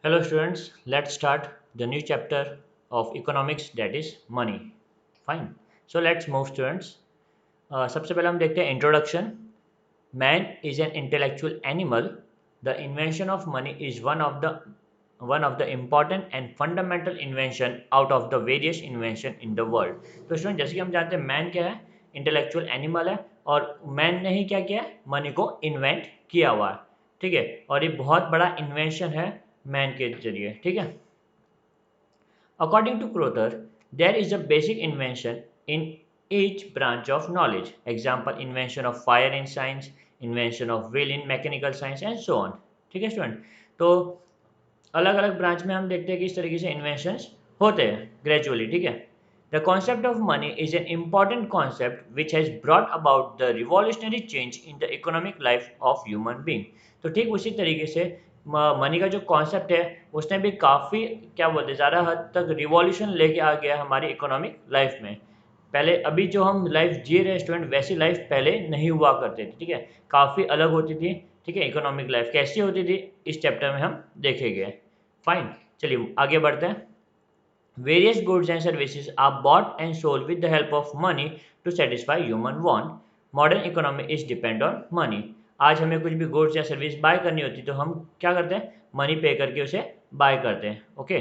Hello students, let's start the new chapter of economics, that is money. Fine. So let's move students. सबसे पहले हम देखते हैं introduction. Man is an intellectual animal. The invention of money is one of the important and fundamental invention out of the various invention in the world. तो student जैसे कि हम जानते हैं मैन क्या है, इंटेलेक्चुअल एनिमल है और मैन ने ही क्या किया है, मनी को इन्वेंट किया हुआ है. ठीक है, और ये बहुत बड़ा इन्वेंशन है मैन के जरिए. ठीक है. According to Crowther, there is a basic invention in each branch of knowledge. Example, invention of fire in science, invention of wheel in mechanical science and so on. ठीक है स्टूडेंट. तो अलग अलग ब्रांच में हम देखते हैं कि इस तरीके से इन्वेंशंस होते हैं ग्रेजुअली. ठीक है. The concept of money is an important concept which has brought about the revolutionary change in the economic life of human being. तो ठीक उसी तरीके से मनी का जो कॉन्सेप्ट है उसने भी काफ़ी क्या बोलते हैं ज़्यादा हद तक रिवॉल्यूशन लेके आ गया हमारी इकोनॉमिक लाइफ में. पहले अभी जो हम लाइफ जी रहे स्टूडेंट वैसी लाइफ पहले नहीं हुआ करते थे. ठीक है, काफ़ी अलग होती थी. ठीक है, इकोनॉमिक लाइफ कैसी होती थी इस चैप्टर में हम देखेंगे. फाइन, चलिए आगे बढ़ते हैं. Various goods and services are bought and sold with the help of money to satisfy human want. Modern economy is depend on money. आज हमें कुछ भी गुड्स या सर्विस बाय करनी होती तो हम क्या करते हैं, मनी पे करके उसे बाय करते हैं. ओके,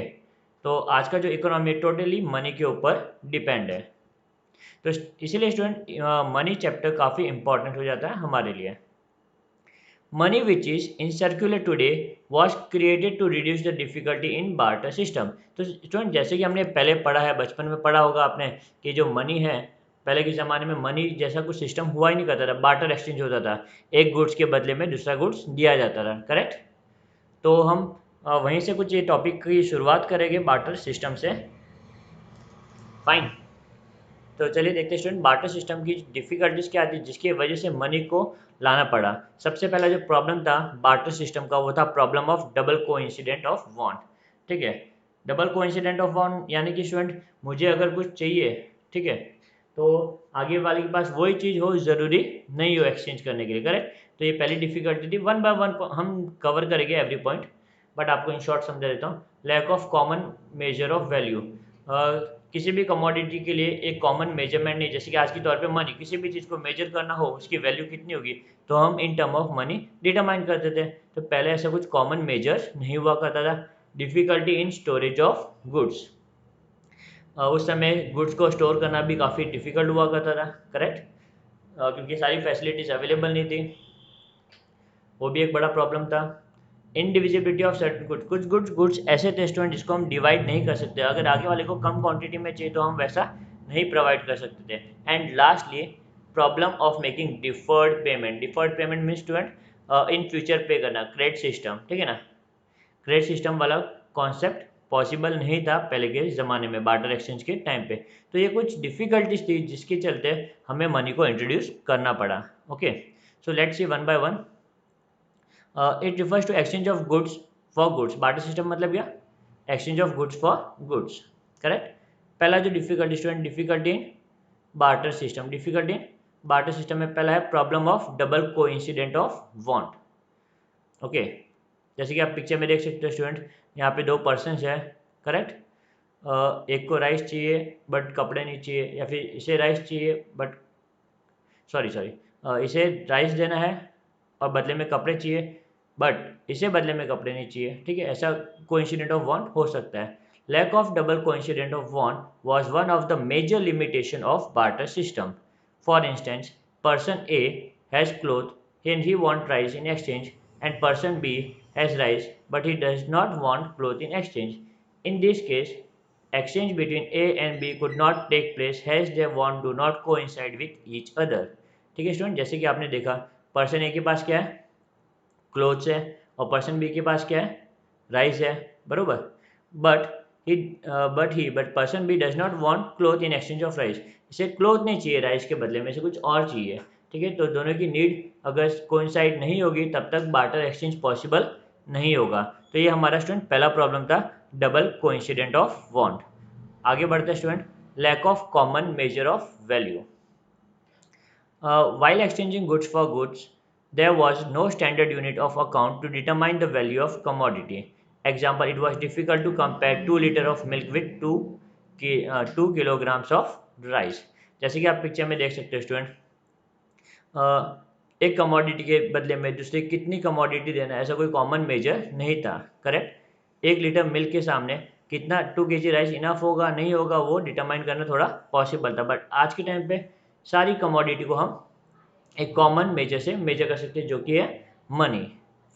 तो आज का जो इकोनॉमी टोटली मनी के ऊपर डिपेंड है. तो इसीलिए स्टूडेंट मनी चैप्टर काफ़ी इंपॉर्टेंट हो जाता है हमारे लिए. Money which is in circular today was created to reduce the difficulty in barter system. तो स्टूडेंट जैसे कि हमने पहले पढ़ा है, बचपन में पढ़ा होगा आपने कि जो मनी है पहले के ज़माने में मनी जैसा कुछ सिस्टम हुआ ही नहीं करता था, बार्टर एक्सचेंज होता था, एक गुड्स के बदले में दूसरा गुड्स दिया जाता था. करेक्ट. तो हम वहीं से कुछ ये टॉपिक की शुरुआत करेंगे बार्टर सिस्टम से. फाइन. तो चलिए देखते हैं स्टूडेंट बार्टर सिस्टम की डिफिकल्टीज क्या आती है जिसकी वजह से मनी को लाना पड़ा. सबसे पहला जो प्रॉब्लम था बार्टर सिस्टम का वो था problem of double coincident of want. ठीक है, डबल कोइंसिडेंट ऑफ वांट यानी कि स्टूडेंट मुझे अगर कुछ चाहिए, ठीक है, तो आगे वाले के पास वही चीज़ हो ज़रूरी नहीं हो एक्सचेंज करने के लिए. करेक्ट. तो ये पहली डिफिकल्टी थी. वन बाय वन हम कवर करेंगे एवरी पॉइंट, बट आपको इन शॉर्ट समझा देता हूँ. Lack of common measure of value. किसी भी कमोडिटी के लिए एक कॉमन मेजरमेंट नहीं. जैसे कि आज के तौर पे मनी, किसी भी चीज़ को मेजर करना हो उसकी वैल्यू कितनी होगी तो हम in term of money determine करते थे. तो पहले ऐसा कुछ कॉमन मेजर नहीं हुआ करता था. Difficulty in storage of goods. उस समय गुड्स को स्टोर करना भी काफ़ी डिफ़िकल्ट हुआ करता था. करेक्ट. क्योंकि सारी फैसिलिटीज़ अवेलेबल नहीं थी, वो भी एक बड़ा प्रॉब्लम था. Indivisibility of certain goods. कुछ गुड्स ऐसे थे स्टूडेंट जिसको हम डिवाइड नहीं कर सकते. अगर आगे वाले को कम क्वांटिटी में चाहिए तो हम वैसा नहीं प्रोवाइड कर सकते थे. And lastly problem of making deferred payment. Deferred payment mean student in future पे करना, क्रेडिट सिस्टम. ठीक है ना, क्रेडिट सिस्टम वाला कॉन्सेप्ट पॉसिबल नहीं था पहले के ज़माने में बार्टर एक्सचेंज के टाइम पे. तो ये कुछ डिफ़िकल्टीज थी जिसके चलते हमें मनी को इंट्रोड्यूस करना पड़ा. Okay, so let's see one by one. It refers to exchange of goods for goods. Barter system मतलब क्या, exchange of goods for goods. Correct. पहला जो difficulty student, difficulty in barter system. Difficulty in barter system में पहला है problem of double coincident of want. Okay, जैसे कि आप पिक्चर में देख सकते हो स्टूडेंट, यहाँ पे दो पर्सन है. करेक्ट. एक को राइस चाहिए बट कपड़े नहीं चाहिए, या फिर इसे राइस चाहिए बट सॉरी इसे राइस देना है और बदले में कपड़े चाहिए, बट इसे बदले में कपड़े नहीं चाहिए. ठीक है, ऐसा कोइंसिडेंट ऑफ वांट हो सकता है. Lack of double coincident of want was one of the major limitation of barter system. For instance, person A has cloth and he want rice in exchange, and person B has rice but he does not want cloth in exchange. In this case, exchange between A and B could not take place as their want do not coincide with each other. ठीक है student, जैसे कि आपने देखा person ए के पास क्या है, clothes है, और पर्सन बी के पास क्या है, राइस है. बरोबर. But but person B does not want cloth in exchange of rice. इसे क्लोथ नहीं चाहिए राइस के बदले में, इसे कुछ और चाहिए. ठीक है, तो दोनों की नीड अगर कोइंसाइड नहीं होगी तब तक बार्टर एक्सचेंज पॉसिबल नहीं होगा. तो ये हमारा स्टूडेंट पहला प्रॉब्लम था, डबल कोइंसिडेंट ऑफ वांट. आगे बढ़ते हैं student, lack of common measure of value. While exchanging goods for goods, there was no standard unit of account to determine the value of commodity. Example, it was difficult to compare 2 litre of milk with 2 kilograms of rice. जैसे कि आप picture में देख सकते हो student, एक commodity के बदले में दूसरे कितनी कमोडिटी देना, ऐसा कोई कॉमन मेजर नहीं था। करेक्ट। 1 लीटर मिल्क के सामने कितना 2 kg राइस इनफ होगा नहीं होगा वो डिटरमाइन करना थोड़ा पॉसिबल था, बट आज के टाइम पे सारी कमोडिटी को हम एक कॉमन मेजर से मेजर कर सकते हैं, जो कि है मनी।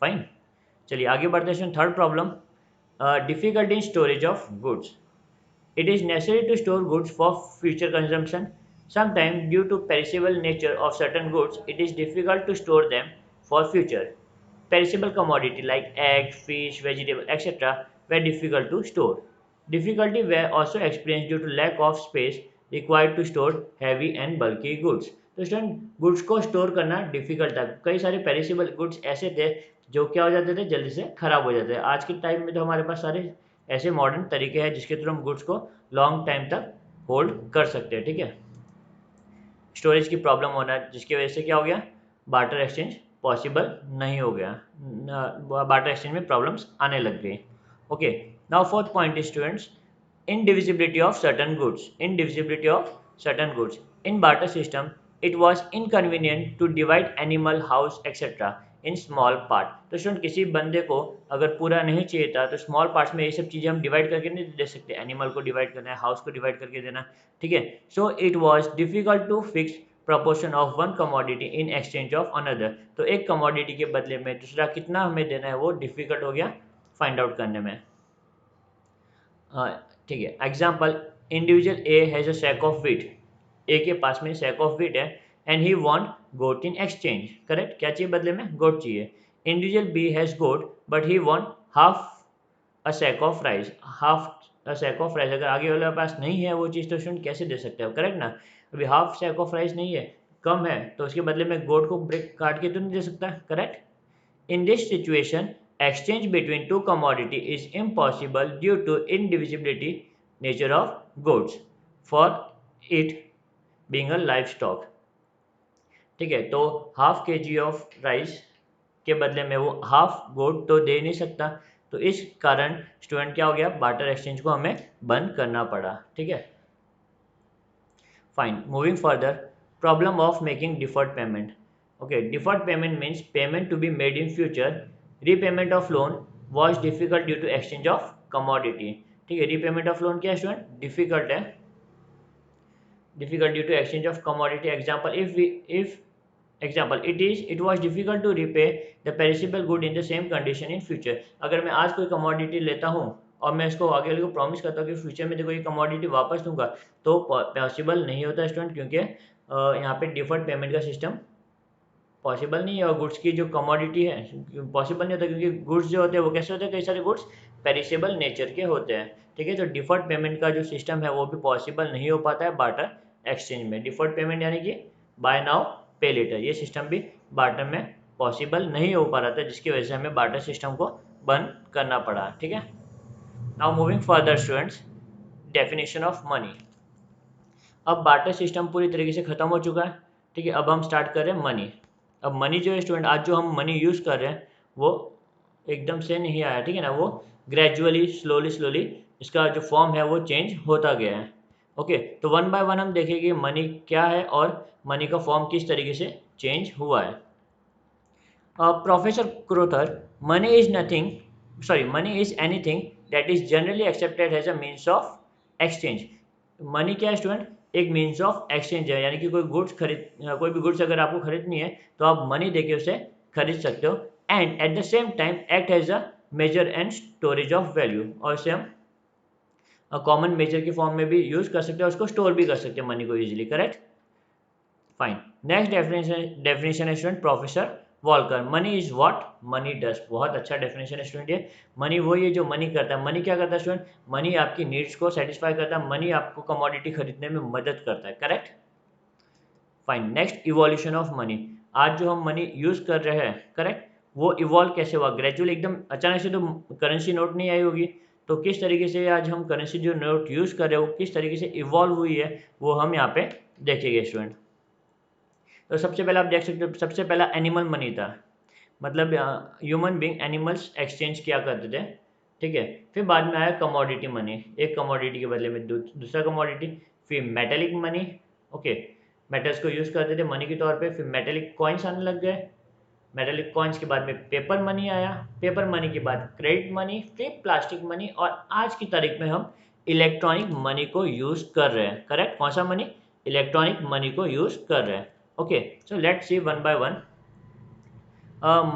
फाइन, चलिए आगे बढ़ते हैं। Third problem, difficulty in storage of goods. It is necessary to store goods for future consumption. Sometimes, due to perishable nature of certain goods, it is difficult to store them for future. Perishable commodity like egg, fish, vegetable, etc. were difficult to store. Difficulty were also experienced due to lack of space required to store heavy and bulky goods. तो student, goods को store करना difficult था। कई सारे perishable goods ऐसे थे जो क्या हो जाते थे, जल्दी से खराब हो जाते थे। आज के टाइम में तो हमारे पास सारे ऐसे मॉडर्न तरीके हैं जिसके थ्रू हम गुड्स को लॉन्ग टाइम तक होल्ड कर सकते हैं। ठीक है, स्टोरेज की प्रॉब्लम होना जिसकी वजह से क्या हो गया, बार्टर एक्सचेंज पॉसिबल नहीं हो गया, बार्टर एक्सचेंज में प्रॉब्लम्स आने लग गई। Okay, now fourth point is students, indivisibility of certain goods. Indivisibility of certain goods. In barter system, it was inconvenient to divide animal, house, etc. in small part. तो student, किसी बंदे को अगर पूरा नहीं चाहिए था तो स्मॉल पार्ट्स में ये सब चीज़ें हम डिवाइड करके नहीं दे सकते। एनिमल को डिवाइड करना है, हाउस को डिवाइड करके देना, ठीक है। So it was difficult to fix proportion of one commodity in exchange of another. तो एक कमोडिटी के बदले में दूसरा कितना हमें देना है वो डिफिकल्ट हो गया फाइंड आउट करने में। ठीक है, example, individual A has a sack of wheat. A के पास में सैक ऑफ व्हीट है and he want goat in exchange. Correct, क्या चाहिए बदले में, गोट चाहिए। Individual B has goat but he want half a sack of rice. Half a sack of rice, अगर आगे वाले के पास नहीं है वो चीज़ तो स्टूडेंट कैसे दे सकते हो, करेक्ट ना। अभी हाफ सैक ऑफ राइस नहीं है, कम है, तो उसके बदले में गोट को ब्रेक काट के तो नहीं दे सकता, correct. In this situation, exchange between two commodity is impossible due to indivisibility nature of goods for it being a livestock. ठीक है, तो हाफ के जी ऑफ राइस के बदले में वो हाफ गोट तो दे नहीं सकता, तो इस कारण स्टूडेंट क्या हो गया, बार्टर एक्सचेंज को हमें बंद करना पड़ा। ठीक है, fine, moving further, problem of making deferred payment. Okay, deferred payment means payment to be made in future. Repayment of loan was difficult due to exchange of commodity. ठीक है, repayment of loan क्या है student, difficult है, difficult due to exchange of commodity. Example, it was difficult to repay the perishable good in the same condition in future. अगर मैं आज कोई commodity लेता हूँ और मैं इसको आगे वाले को प्रॉमिस करता हूँ कि फ्यूचर में देखो ये कमोडिटी वापस दूंगा, तो पॉसिबल नहीं होता स्टूडेंट, क्योंकि यहाँ पे डिफर्ड पेमेंट का सिस्टम पॉसिबल नहीं है। और गुड्स की जो कमोडिटी है पॉसिबल नहीं होता, क्योंकि गुड्स जो होते हैं वो कैसे होते हैं, कई सारे गुड्स पेरिसेबल नेचर के होते हैं। ठीक है, तो डिफर्ड पेमेंट का जो सिस्टम है वो भी पॉसिबल नहीं हो पाता है बार्टर एक्सचेंज में। डिफर्ड पेमेंट यानी कि बाय नाउ पे लेटर, ये सिस्टम भी बार्टर में पॉसिबल नहीं हो पा रहा था, जिसकी वजह से हमें बार्टर सिस्टम को बंद करना पड़ा। ठीक है, now moving further students, definition of money. अब बार्टर सिस्टम पूरी तरीके से खत्म हो चुका है। ठीक है, अब हम स्टार्ट कर रहे हैं मनी। अब मनी जो है स्टूडेंट, आज जो हम मनी यूज़ कर रहे हैं वो एकदम से नहीं आया, ठीक है ना, वो ग्रेजुअली स्लोली इसका जो फॉर्म है वो चेंज होता गया है। ओके, तो वन बाय वन हम देखेंगे मनी क्या है और मनी का फॉर्म किस तरीके से चेंज हुआ है। Professor Crowther, money is anything that is generally accepted as a means of exchange. Money क्या है स्टूडेंट, एक मीन्स ऑफ एक्सचेंज है, यानी कि कोई भी गुड्स अगर आपको खरीदनी है तो आप मनी देके उसे खरीद सकते हो, and at the same time act as a measure and storage of value. और इसे हम कॉमन मेजर के फॉर्म में भी यूज कर सकते हैं, उसको स्टोर भी कर सकते हैं मनी को easily, correct. Fine, next definition है student professor Walker, money is what money does. बहुत अच्छा डेफिनेशन है स्टूडेंट ये। मनी वही है जो मनी करता है। मनी क्या करता है स्टूडेंट, मनी आपकी नीड्स को सेटिस्फाई करता है, मनी आपको कमोडिटी खरीदने में मदद करता है, correct. Fine, next evolution of money. आज जो हम मनी यूज कर रहे हैं, करेक्ट, वो इवॉल्व कैसे हुआ, ग्रेजुअली, एकदम अचानक से तो करेंसी नोट नहीं आई होगी, तो किस तरीके से आज हम करेंसी जो नोट यूज कर रहे हैं वो किस तरीके से इवॉल्व हुई है वो हम यहाँ पे देखेंगे स्टूडेंट। तो सबसे पहले आप देख सकते हो, सबसे पहला एनिमल मनी था, मतलब ह्यूमन बींग एनिमल्स एक्सचेंज किया करते थे ठीक है। फिर बाद में आया कमोडिटी मनी, एक कमोडिटी के बदले में दूसरा कमोडिटी। फिर मेटेलिक मनी, ओके, मेटल्स को यूज़ करते थे मनी के तौर पे। फिर मेटेलिक कॉइन्स आने लग गए। मेटेलिक कॉइन्स के बाद में पेपर मनी आया। पेपर मनी के बाद क्रेडिट मनी, फिर प्लास्टिक मनी, और आज की तारीख में हम इलेक्ट्रॉनिक मनी को यूज़ कर रहे हैं। करेक्ट, कौन सा मनी? इलेक्ट्रॉनिक मनी को यूज़ कर रहे हैं। Okay, so let's see one by one.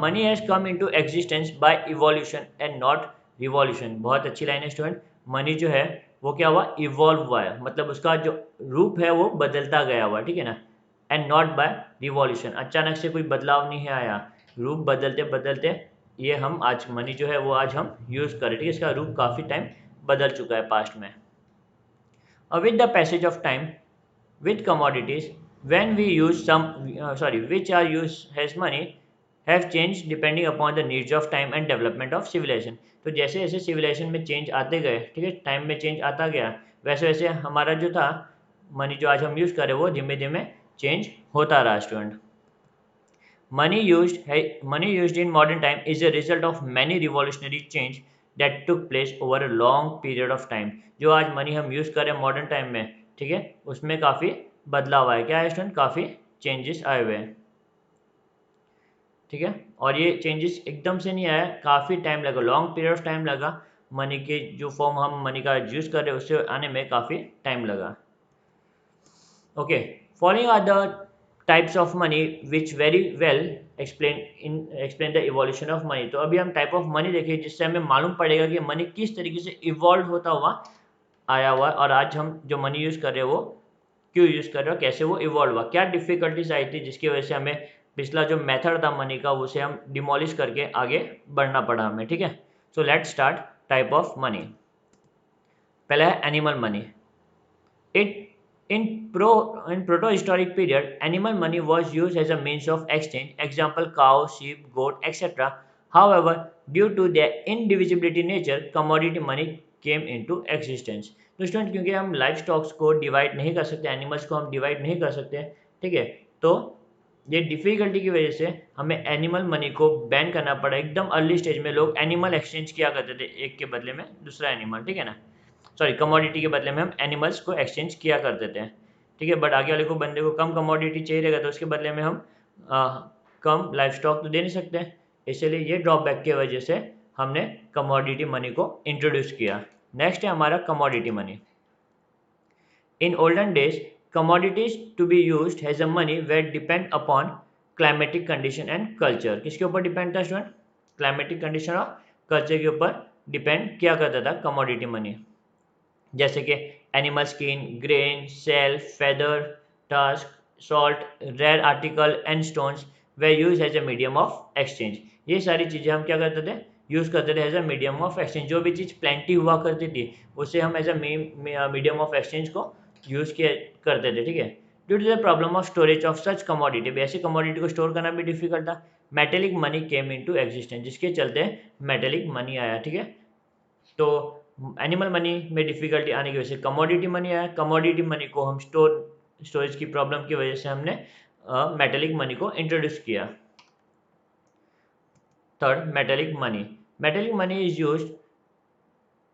Money has come into existence by evolution and not revolution. बहुत अच्छी लाइन है स्टूडेंट। मनी जो है वो क्या हुआ? इवॉल्व हुआ है, मतलब उसका जो रूप है वो बदलता गया हुआ, ठीक है ना। एंड नॉट बाय रिवॉल्यूशन, अचानक से कोई बदलाव नहीं आया, रूप बदलते बदलते ये हम आज मनी जो है वो आज हम यूज़ करें, ठीक है। इसका रूप काफ़ी टाइम बदल चुका है पास्ट में। With the passage of time with commodities, when we use which are used as money, have changed depending upon the needs of time and development of civilization। तो जैसे जैसे सिविलाइजेशन में चेंज आते गए, ठीक है, टाइम में चेंज आता गया, वैसे वैसे हमारा जो था मनी जो आज हम यूज़ करें वो धीमे धीमे चेंज होता रहा student. Money used in modern time is a result of many revolutionary change that took place over a long period of time। जो आज मनी हम यूज़ करें मॉडर्न टाइम में, ठीक है, उसमें काफ़ी बदलाव आया। क्या है स्टूडेंट? काफ़ी चेंजेस आए हुए हैं, ठीक है। और ये चेंजेस एकदम से नहीं आया, काफ़ी टाइम लगा, लॉन्ग पीरियड ऑफ टाइम लगा। मनी के जो फॉर्म हम मनी का यूज़ कर रहे हैं उससे आने में काफ़ी टाइम लगा। Okay, following are the types of money which very well explain the evolution of money. तो अभी हम टाइप ऑफ मनी देखें जिससे हमें मालूम पड़ेगा कि मनी किस तरीके से इवॉल्व होता हुआ आया हुआ है, और आज हम जो मनी यूज़ कर रहे हैं वो क्यों यूज़ कर रहे हो, कैसे वो इवॉल्व हुआ, क्या डिफ़िकल्टीज आई थी जिसकी वजह से हमें पिछला जो मेथड था मनी का उसे हम डिमोलिश करके आगे बढ़ना पड़ा हमें, ठीक है। So let's start type of money. पहला है animal money. It in proto-historic period, animal money was used as a means of exchange. Example: cow, sheep, goat, etc. However, due to their indivisibility nature, commodity money came into existence। तो student क्योंकि हम life stocks को divide नहीं कर सकते, animals को हम divide नहीं कर सकते, ठीक है, तो ये डिफ़िकल्टी की वजह से हमें एनिमल मनी को बैन करना पड़ा। एकदम अर्ली स्टेज में लोग एनिमल एक्सचेंज किया करते थे, एक के बदले में दूसरा एनिमल, ठीक है ना, सॉरी कमोडिटी के बदले में हम एनिमल्स को एक्सचेंज किया करते थे, ठीक है। बट आगे वाले को बंदे को कम कमोडिटी चाहिए रहेगा तो उसके बदले में हम कम लाइफ स्टॉक तो दे नहीं सकते हैं, इसलिए ये ड्रॉबैक की वजह से हमने कमोडिटी मनी को इंट्रोड्यूस किया। नेक्स्ट है हमारा commodity money. In olden days commodities to be used as a money were depend upon climatic condition and culture। किसके ऊपर डिपेंड था स्टूडेंट? क्लाइमेटिक कंडीशन और कल्चर के ऊपर डिपेंड किया करता था कमोडिटी मनी। जैसे कि animal skin, grain, shell, feather, tusk, salt, rare article and stones we use as a medium of exchange. ये सारी चीज़ें हम क्या करते थे? यूज़ करते थे as a medium of exchange. जो भी चीज़ प्लेंटी हुआ करती थी उसे हम as a medium of exchange को यूज़ किया करते थे, ठीक है। Due to the problem of storage of such commodity, ऐसी कमोडिटी को स्टोर करना भी डिफिकल्ट था, metallic money came into existence, जिसके चलते मेटेलिक मनी आया, ठीक है। तो एनिमल मनी में डिफ़िकल्टी आने की वजह से कमोडिटी मनी आया। कमोडिटी मनी को हम स्टोरेज की प्रॉब्लम की वजह से हमने मेटेलिक मनी को इंट्रोड्यूस किया। Third, metallic money. Metallic money is used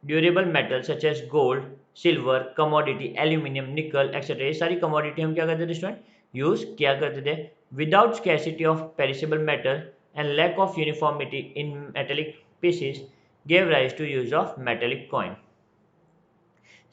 durable metal such as gold, silver, commodity, aluminium, nickel etcetera. ये सारी कमोडिटी हम क्या करते थे स्टूडेंट? यूज़ किया करते थे। Without scarcity of perishable metal and lack of uniformity in metallic pieces gave rise to use of metallic coin।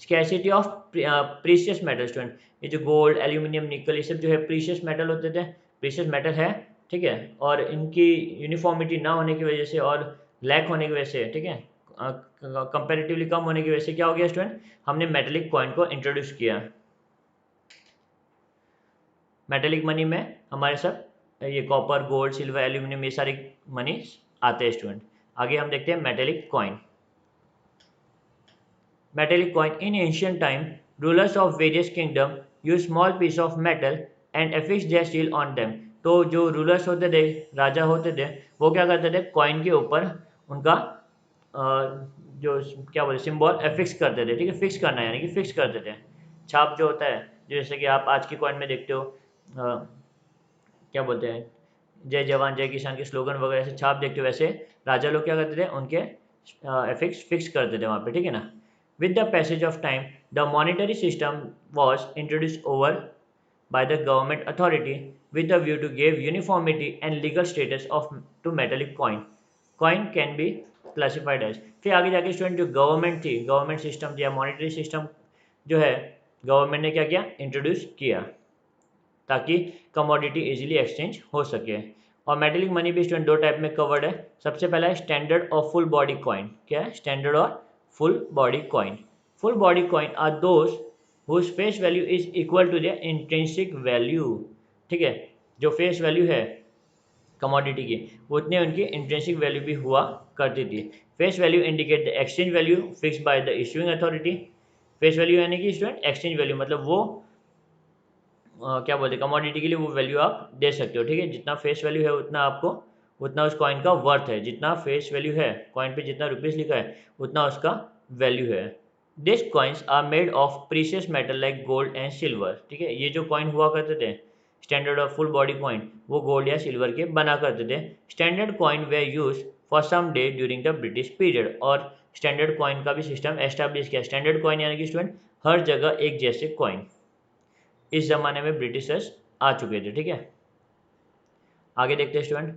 Scarcity of precious metal student, ये जो गोल्ड, एल्यूमिनियम, निकल, ये सब जो है प्रीशियस मेटल होते थे, प्रीशियस मेटल है, ठीक है, और इनकी यूनिफॉर्मिटी ना होने की वजह से और लैक होने की वजह से, ठीक है, कंपेरेटिवली कम होने की वजह से क्या हो गया स्टूडेंट? हमने मेटेलिक कॉइन को इंट्रोड्यूस किया। मेटेलिक मनी में हमारे सब ये कॉपर, गोल्ड, सिल्वर, एल्यूमिनियम ये सारे मनी आते हैं स्टूडेंट। आगे हम देखते हैं metallic coin. Metallic coin in ancient time, rulers of various kingdom use small piece of metal and affix their seal on them। तो जो रूलर्स होते थे, राजा होते थे, वो क्या करते थे? कॉइन के ऊपर उनका जो क्या बोलते सिंबल एफिक्स करते थे, ठीक है, फिक्स करना यानी कि फिक्स करते थे। छाप जो होता है, जैसे कि आप आज की कॉइन में देखते हो क्या बोलते हैं, जय जवान जय किसान के स्लोगन वगैरह से छाप देखते हो, वैसे राजा लोग क्या करते थे? उनके एफिक्स फिक्स करते थे वहाँ पे, ठीक है ना। With the passage of time the monetary system was introduce over by the government authority with the view to give uniformity and legal status of to metallic coin. Coin can be classified as, फिर आगे जाके student जो government थी, government system थी या monetary system जो है, government ने क्या किया, इंट्रोड्यूस किया ताकि कमोडिटी इजीली एक्सचेंज हो सके। और मेटेलिक मनी भी स्टूडेंट दो टाइप में कवर्ड है। सबसे पहला है स्टैंडर्ड और फुल बॉडी कॉइन। क्या है स्टैंडर्ड और full body coin? Full body coin are those whose face value is equal to their intrinsic value. ठीक है, जो फेस वैल्यू है कमोडिटी की उतने उनकी इंट्रिंसिक वैल्यू भी हुआ करती थी। Face value indicate the exchange value fix by the issuing authority. Face value यानी कि स्टूडेंट एक्सचेंज वैल्यू, मतलब वो क्या बोलते हैं, कमोडिटी के लिए वो वैल्यू आप दे सकते हो। ठीक है, जितना फेस वैल्यू है उतना आपको, उतना उस कॉइन का वर्थ है। जितना फेस वैल्यू है कॉइन पे, जितना रुपीस लिखा है उतना उसका वैल्यू है। This coins are made of precious metal like gold and silver. ठीक है, ये जो कॉइन हुआ करते थे स्टैंडर्ड और फुल बॉडी कॉइन, वो गोल्ड या सिल्वर के बना करते थे। Standard coin we use for some day during the British period. और स्टैंडर्ड कॉइन का भी सिस्टम एस्टैब्लिश किया। स्टैंडर्ड कॉइन यानी कि स्टूडेंट हर जगह एक जैसे कॉइन। इस जमाने में ब्रिटिशर्स आ चुके थे। ठीक है, आगे देखते हैं student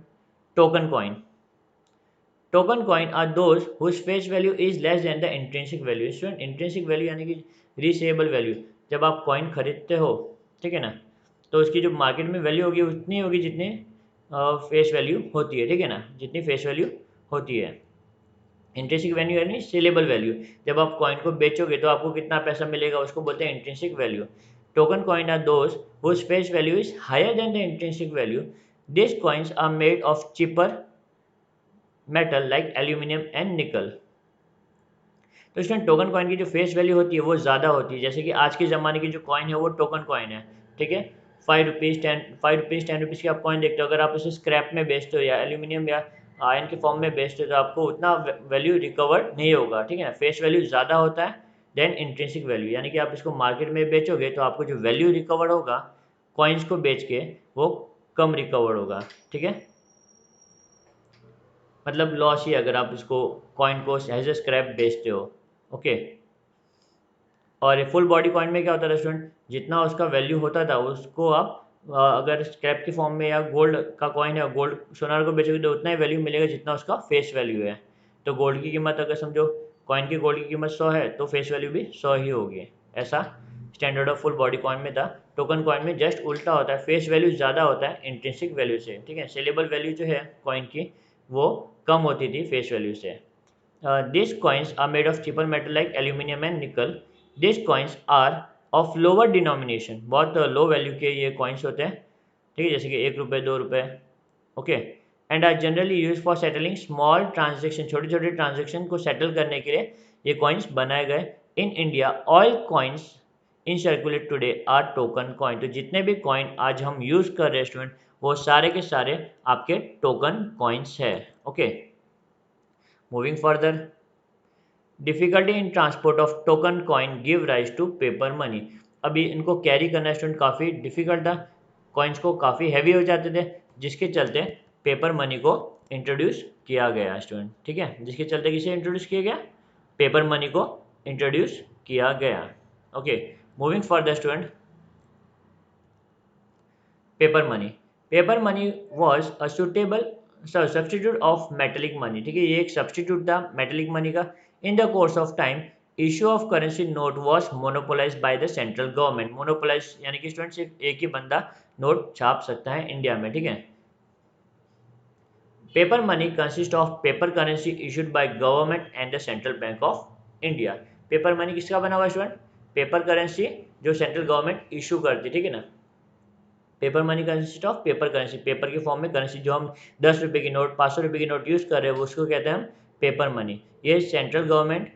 token coin. Token coin are those whose face value is less than the intrinsic value. Student intrinsic value यानी कि रीसेबल वैल्यू। जब आप कॉइन खरीदते हो, ठीक है ना, तो उसकी जो मार्केट में वैल्यू होगी उतनी होगी जितनी फेस वैल्यू होती है। ठीक है ना, जितनी फेस वैल्यू होती है। इंट्रिंसिक वैल्यू यानी सेलेबल वैल्यू। जब आप कॉइन को बेचोगे तो आपको कितना पैसा मिलेगा, उसको बोलते हैं intrinsic value. Token coin are those whose face value is higher than the intrinsic value. These coins are made of cheaper metal like aluminum and nickel. तो स्टूडेंट टोकन कॉइन की जो फेस वैल्यू होती है वो ज़्यादा होती है। जैसे कि आज के ज़माने की जो कॉइन है वो टोकन कॉइन है। ठीक है, 5 रुपीज़ 10 रुपीज़ की आप कॉइन देखते हो, अगर आप उसे स्क्रैप में बेचते हो या एल्यूमिनियम या आयन के फॉर्म में बेचते हो तो आपको उतना वैल्यू रिकवर नहीं होगा। ठीक है ना, फेस वैल्यू ज़्यादा होता है देन इंट्रिंसिक वैल्यू। यानी कि आप इसको मार्केट में बेचोगे तो आपको जो वैल्यू रिकवर होगा कॉइन्स को बेच के वो कम रिकवर होगा। ठीक है, मतलब लॉस ही अगर आप इसको कॉइन को एज ए स्क्रैप बेचते हो। ओके, और फुल बॉडी कॉइन में क्या होता था स्टूडेंट, जितना उसका वैल्यू होता था उसको आप अगर स्क्रैप के फॉर्म में या गोल्ड का कॉइन है, गोल्ड सोनार को बेचोगे तो उतना ही वैल्यू मिलेगा जितना उसका फेस वैल्यू है। तो गोल्ड की कीमत अगर समझो कॉइन की गोल्ड की कीमत 100 है तो फेस वैल्यू भी 100 ही होगी। ऐसा standard of full body coin में था। टोकन कॉइन में जस्ट उल्टा होता है, फेस वैल्यू ज़्यादा होता है इंट्रिंसिक वैल्यू से। ठीक है, सेलेबल वैल्यू जो है कॉइन की वो कम होती थी फेस वैल्यू से। These coins are made of cheaper metal like aluminium and nickel. These coins are of lower denomination. बहुत लो वैल्यू के ये कॉइन्स होते हैं। ठीक है, जैसे कि 1 रुपये 2 रुपये। Okay, and are generally use for settling small transaction. छोटे छोटे ट्रांजेक्शन को सेटल करने के लिए ये कॉइन्स बनाए गए। In India all coins in circulate today are token coin. तो जितने भी कॉइन आज हम यूज़ कर रहे हैं स्टूडेंट वो सारे के सारे आपके टोकन कॉइन्स है। Okay, moving further, difficulty in transport of token coin give rise to paper money. अभी इनको कैरी करना स्टूडेंट काफ़ी डिफिकल्ट था, कॉइन्स को काफ़ी हैवी हो जाते थे, जिसके चलते पेपर मनी को इंट्रोड्यूस किया गया स्टूडेंट। ठीक है, जिसके चलते किसे इंट्रोड्यूस किया गया, पेपर मनी को इंट्रोड्यूस किया गया। Okay, moving further student, paper money. Paper money was a suitable substitute of metallic money. ठीक है, ये एक सब्सटीट्यूट था मेटेलिक मनी का। In the course of time issue of currency note was monopolise bye the central government. Monopolise यानी कि student सिर्फ एक ही बंदा नोट छाप सकता है इंडिया में। ठीक है, paper money consist of paper currency issued by government and the central bank of India. Paper money किसका बना हुआ स्टूडेंट, पेपर करेंसी जो सेंट्रल गवर्नमेंट इशू करती। ठीक है ना, paper money consist of paper currency, paper के फॉर्म में करेंसी। जो हम 10 रुपये की नोट 500 रुपये की नोट यूज़ कर रहे हैं उसको कहते हैं हम पेपर मनी। ये सेंट्रल गवर्नमेंट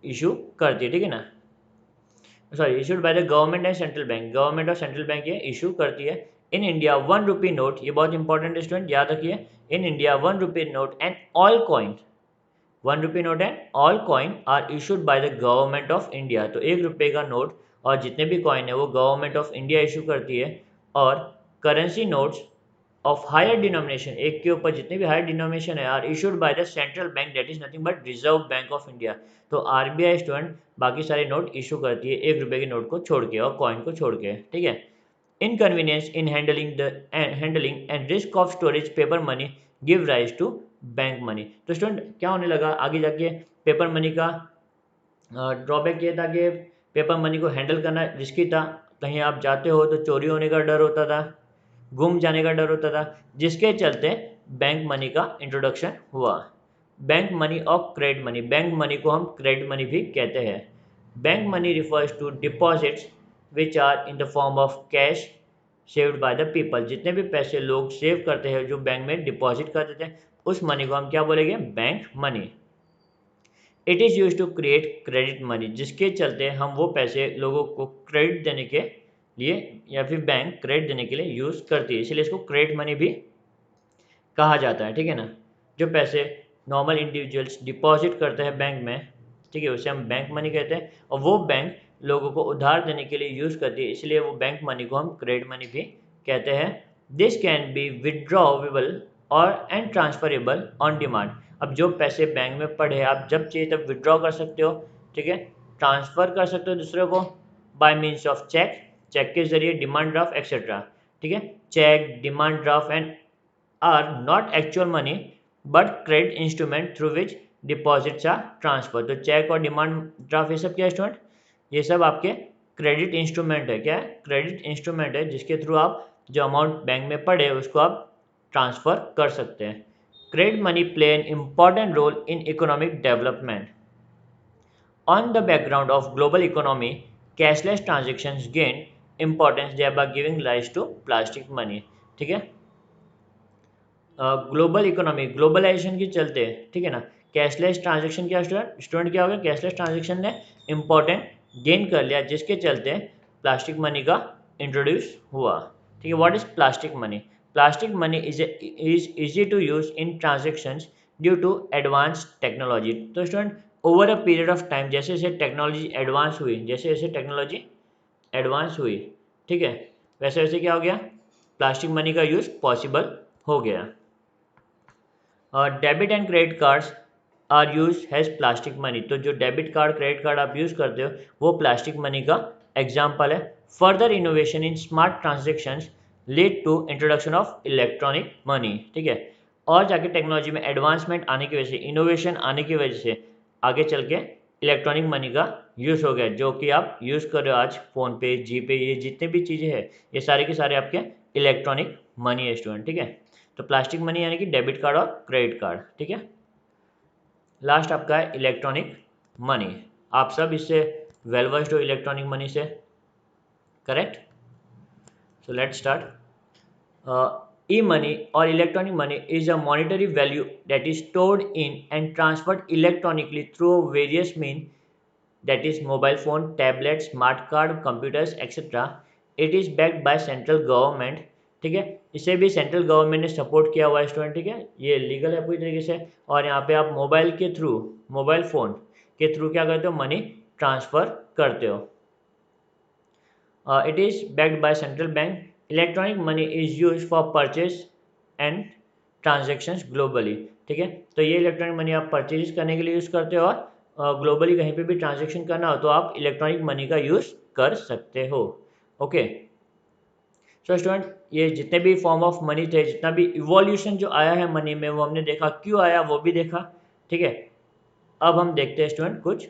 इशू करती है। ठीक है ना, sorry, issued by the government and central bank. Government और सेंट्रल बैंक ये इशू करती है। इन इंडिया 1 रुपी नोट, ये बहुत इंपॉर्टेंट स्टूडेंट याद रखिए, in India 1 rupee note and all coin, 1 rupee note and all coin are issued by the government of India. तो 1 रुपये का नोट और जितने भी कॉइन है वो गवर्नमेंट ऑफ इंडिया इशू करती है। और currency notes of higher denomination, एक के ऊपर जितने भी हायर डिनोमिनेशन है, are issued by the central bank that is nothing but Reserve Bank of India. तो आरबीआई स्टूडेंट बाकी सारे नोट इशू करती है 1 रुपये के नोट को छोड़ के और कॉइन को छोड़ के, ठीक है। Inconvenience in handling and risk of storage paper money give rise to bank money. तो स्टूडेंट क्या होने लगा आगे जाके, पेपर मनी का ड्रॉबैक ये था कि पेपर मनी को हैंडल करना रिस्की था, कहीं आप जाते हो तो चोरी होने का डर होता था, गुम जाने का डर होता था, जिसके चलते बैंक मनी का इंट्रोडक्शन हुआ। बैंक मनी और क्रेडिट मनी, बैंक मनी को हम क्रेडिट मनी भी कहते हैं। Bank money refers to deposits which are in the form of cash saved by the people. जितने भी पैसे लोग सेव करते हैं, जो बैंक में डिपॉजिट कर देते हैं, उस मनी को हम क्या बोलेंगे, bank money. It is use to create credit money, जिसके चलते हम वो पैसे लोगों को क्रेडिट देने के लिए या फिर बैंक क्रेडिट देने के लिए यूज़ करती है, इसलिए इसको क्रेडिट मनी भी कहा जाता है, ठीक है ना। जो पैसे नॉर्मल इंडिविजुअल्स डिपॉजिट करते हैं बैंक में, ठीक है, उसे हम बैंक मनी कहते हैं, और वो बैंक लोगों को उधार देने के लिए यूज़ करती है, इसलिए वो बैंक मनी को हम क्रेडिट मनी भी कहते हैं। दिस कैन बी विदड्रॉवेबल और एंड ट्रांसफरेबल ऑन डिमांड। अब जो पैसे बैंक में पड़े हैं, आप जब चाहिए तब विदड्रॉ कर सकते हो, ठीक है, ट्रांसफ़र कर सकते हो दूसरे को by means of cheque, cheque के जरिए, डिमांड ड्राफ्ट एक्सेट्रा, ठीक है। Cheque, demand draft and are not actual money but credit instrument through which deposits are transferred। तो चेक और डिमांड ड्राफ्ट ये सब क्या है स्टूडेंट, ये सब आपके क्रेडिट इंस्ट्रूमेंट है। क्या है, क्रेडिट इंस्ट्रूमेंट है, जिसके थ्रू आप जो अमाउंट बैंक में पड़े उसको आप ट्रांसफ़र कर सकते हैं। Credit money play an important role in economic development. On the background of global economy, cashless transactions gain importance thereby giving rise to plastic money, ठीक है। ग्लोबल इकोनॉमी, ग्लोबलाइजेशन के चलते, ठीक है ना, कैशलेस ट्रांजेक्शन क्या स्टूडेंट क्या हो गया, कैशलेस ट्रांजेक्शन ने इम्पोर्टेंट गेन कर लिया, जिसके चलते प्लास्टिक मनी का इंट्रोड्यूस हुआ, ठीक है। What is plastic money? Plastic money is easy to use in transactions due to advance technology. तो student over a period of time, जैसे जैसे टेक्नोलॉजी एडवांस हुई, जैसे जैसे टेक्नोलॉजी एडवांस हुई, ठीक है, वैसे वैसे क्या हो गया, प्लास्टिक मनी का यूज़ पॉसिबल हो गया। Debit and credit cards are use has plastic money. तो जो डेबिट कार्ड, क्रेडिट कार्ड आप यूज़ करते हो, वो प्लास्टिक मनी का एग्जाम्पल है। Further innovation in smart transactions lead to introduction of electronic money, ठीक है। और जाके टेक्नोलॉजी में एडवांसमेंट आने की वजह से, इनोवेशन आने की वजह से आगे चल के इलेक्ट्रॉनिक मनी का यूज़ हो गया, जो कि आप यूज़ कर रहे हो आज, फ़ोन पे, जी पे, ये जितने भी चीज़ें हैं, ये सारे के सारे आपके इलेक्ट्रॉनिक मनी है स्टूडेंट, ठीक है। तो प्लास्टिक मनी यानी कि डेबिट कार्ड और क्रेडिट कार्ड, ठीक है। लास्ट आपका है इलेक्ट्रॉनिक मनी। आप सब इससे वेल वर्स्ड हो, इलेक्ट्रॉनिक मनी से, correct. So let's start. E-money or electronic money is a monetary value that is stored in and transferred electronically through various means, that is mobile phone, tablet, smart card, computers etc. It is backed by central government, ठीक है। इसे भी central government ने support किया हुआ है student, ठीक है, ये लीगल है पूरी तरीके से। और यहाँ पे आप मोबाइल के थ्रू, मोबाइल फ़ोन के थ्रू क्या करते हो, मनी ट्रांसफ़र करते हो। It is backed by central bank. Electronic money is used for purchase and transactions globally, ठीक है। तो ये इलेक्ट्रॉनिक मनी आप परचेज करने के लिए यूज़ करते हो, और ग्लोबली कहीं पे भी ट्रांजेक्शन करना हो तो आप इलेक्ट्रॉनिक मनी का यूज़ कर सकते हो, ओके। सो स्टूडेंट, ये जितने भी फॉर्म ऑफ मनी थे, जितना भी इवोल्यूशन जो आया है मनी में, वो हमने देखा, क्यों आया वो भी देखा, ठीक है। अब हम देखते हैं स्टूडेंट कुछ,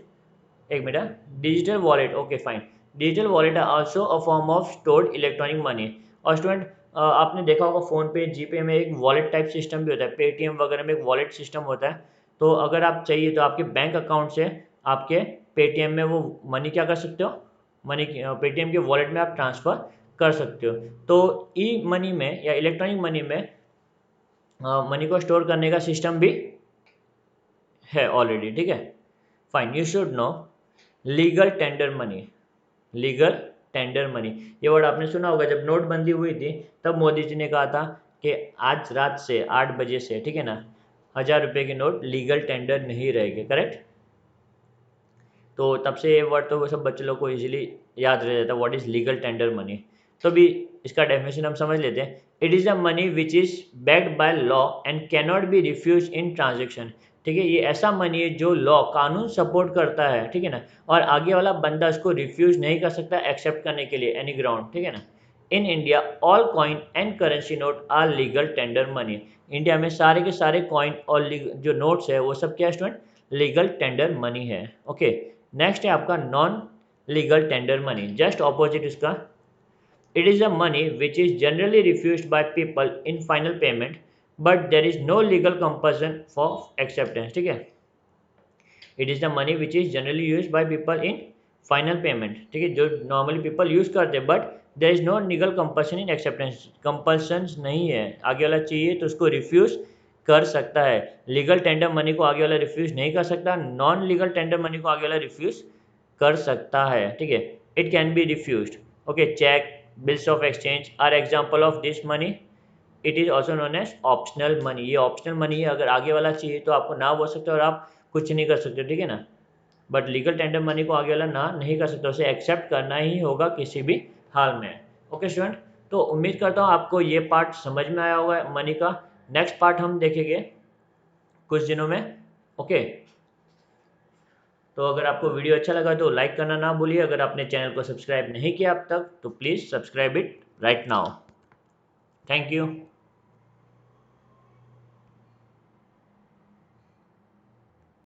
एक minute, digital wallet, okay fine. Digital wallet है also a form of stored electronic money. और स्टूडेंट आपने देखा होगा फ़ोन पे, जीपे में एक वॉलेट टाइप सिस्टम भी होता है, पेटीएम वगैरह में एक वॉलेट सिस्टम होता है। तो अगर आप चाहिए तो आपके बैंक अकाउंट से आपके पेटीएम में वो मनी क्या कर सकते हो, मनी पेटीएम के वॉलेट में आप ट्रांसफ़र कर सकते हो। तो ई मनी में या इलेक्ट्रॉनिक मनी में मनी को स्टोर करने का सिस्टम भी है ऑलरेडी, ठीक है, fine. You should know legal tender money, legal tender money, ये वर्ड आपने सुना होगा। जब नोटबंदी हुई थी तब मोदी जी ने कहा था कि आज रात से 8 बजे से, ठीक है ना, 1000 रुपये के नोट लीगल टेंडर नहीं रहेंगे, करेक्ट। तो तब से ये वर्ड तो वो सब बच्चे लोग को इजीली याद रह जाता है, what is legal tender money. तो भी इसका डेफिनेशन हम समझ लेते हैं। It is the money which is backed by law and cannot be refuge in transaction. ठीक है, ये ऐसा मनी है जो लॉ कानून सपोर्ट करता है, ठीक है ना, और आगे वाला बंदा इसको रिफ्यूज नहीं कर सकता एक्सेप्ट करने के लिए एनी ग्राउंड, ठीक है ना। In India all coin and currency note are legal tender money. India में सारे के सारे कॉइन और जो नोट्स है वो सब क्या स्टूडेंट, लीगल टेंडर मनी है। ओके, नेक्स्ट है आपका non legal tender money, just opposite इसका। It is a money which is generally refused by people in final payment but there is no legal compulsion for acceptance. ठीक है, it is the money which is generally use by people in final payment, ठीक है, जो normally people use करते हैं, but there is no legal compulsion in acceptance. Compulsion नहीं है, आगे वाला चाहिए तो उसको रिफ्यूज कर सकता है। लीगल टेंडर मनी को आगे वाला रिफ्यूज नहीं कर सकता, नॉन लीगल टेंडर मनी को आगे वाला रिफ्यूज कर सकता है। ठीक है, it can be refuse. Okay, cheque, bills of exchange are example of this money. It is also known as optional money. ये ऑप्शनल मनी है, अगर आगे वाला चाहिए तो आपको ना बोल सकते हो और आप कुछ नहीं कर सकते, ठीक है ना। बट लीगल टेंडर मनी को आगे वाला ना नहीं कर सकते, उसे एक्सेप्ट करना ही होगा किसी भी हाल में। ओके स्टूडेंट, तो उम्मीद करता हूँ आपको ये पार्ट समझ में आया होगा मनी का। नेक्स्ट पार्ट हम देखेंगे कुछ दिनों में। ओके, तो अगर आपको वीडियो अच्छा लगा तो लाइक करना ना भूलिए। अगर आपने चैनल को सब्सक्राइब नहीं किया अब तक तो please subscribe it right now. Thank you.